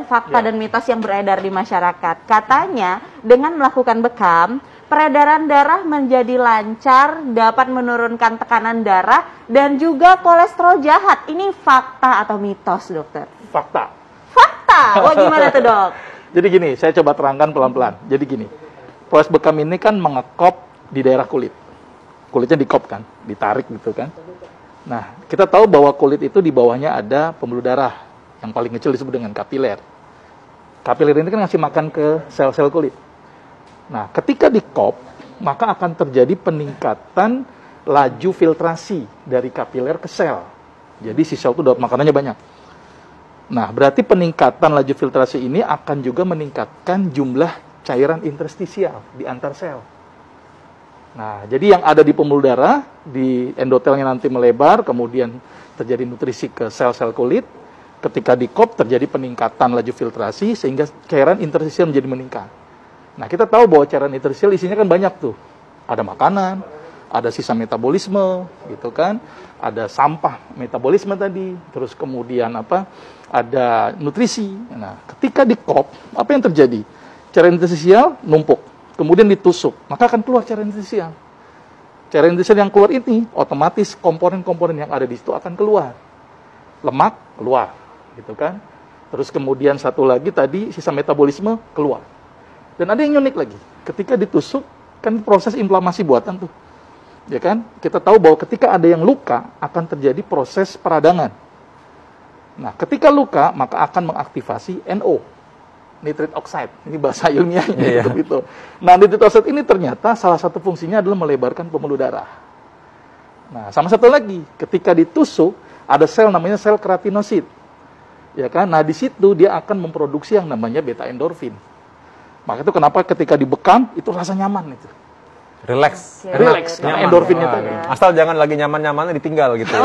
Fakta dan mitos yang beredar di masyarakat. Katanya dengan melakukan bekam, peredaran darah menjadi lancar, dapat menurunkan tekanan darah, dan juga kolesterol jahat. Ini fakta atau mitos, dokter? Fakta. Fakta? Wah, gimana tuh, dok? Jadi gini, saya coba terangkan pelan-pelan. Jadi gini, proses bekam ini kan mengekop di daerah kulit. Kulitnya dikop kan, ditarik gitu kan. Nah, kita tahu bahwa kulit itu di bawahnya ada pembuluh darah yang paling kecil disebut dengan kapiler. Kapiler ini kan ngasih makan ke sel-sel kulit. Nah, ketika dikop, maka akan terjadi peningkatan laju filtrasi dari kapiler ke sel. Jadi si sel itu dapat makanannya banyak. Nah, berarti peningkatan laju filtrasi ini akan juga meningkatkan jumlah cairan interstisial di antar sel. Nah, jadi yang ada di pembuluh darah, di endotelnya nanti melebar, kemudian terjadi nutrisi ke sel-sel kulit. Ketika dikop terjadi peningkatan laju filtrasi sehingga cairan interstisial menjadi meningkat. Nah, kita tahu bahwa cairan interstisial isinya kan banyak tuh. Ada makanan, ada sisa metabolisme, gitu kan. Ada sampah metabolisme tadi, terus kemudian apa? Ada nutrisi. Nah, ketika dikop, apa yang terjadi? Cairan interstisial numpuk, kemudian ditusuk, maka akan keluar cairan interstisial. Cairan interstisial yang keluar ini otomatis komponen-komponen yang ada di situ akan keluar. Lemak keluar, gitu kan. Terus kemudian satu lagi tadi sisa metabolisme keluar. Dan ada yang unik lagi, ketika ditusuk kan proses inflamasi buatan tuh, ya kan? Kita tahu bahwa ketika ada yang luka akan terjadi proses peradangan. Nah, ketika luka maka akan mengaktifasi NO, nitrate oxide. Ini bahasa ilmiahnya gitu. Nah, nitrate oxide ini ternyata salah satu fungsinya adalah melebarkan pembuluh darah. Nah, sama satu lagi, ketika ditusuk ada sel namanya sel keratinosit. Ya kan? Nah, di situ dia akan memproduksi yang namanya beta endorfin. Maka itu kenapa ketika dibekam itu rasa nyaman itu. Relax. Relax karena endorfinnya tadi. Asal jangan lagi nyaman-nyamannya ditinggal gitu.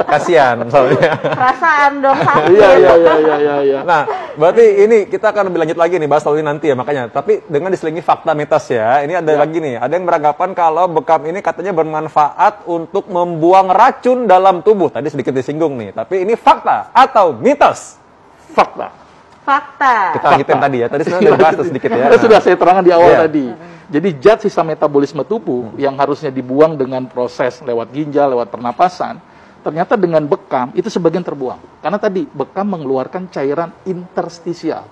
Kasihan soalnya. Perasaan dong sakit. Iya. Nah, berarti ini kita akan lebih lanjut lagi nih bahas soal ini nanti ya makanya. Tapi dengan diselingi fakta mitos ya. Ini ada lagi nih. Ada yang beranggapan kalau bekam ini katanya bermanfaat untuk membuang racun dalam tubuh. Tadi sedikit disinggung nih. Tapi ini fakta atau mitos? Fakta. Fakta. Kita lanjutin tadi ya. Tadi sebenarnya udah bahas sedikit ya. Sudah saya terangkan di awal tadi. Jadi zat sisa metabolisme tubuh yang harusnya dibuang dengan proses lewat ginjal, lewat pernapasan, ternyata dengan bekam itu sebagian terbuang. Karena tadi bekam mengeluarkan cairan interstisial.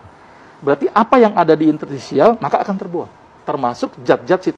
Berarti apa yang ada di interstisial maka akan terbuang. Termasuk zat-zat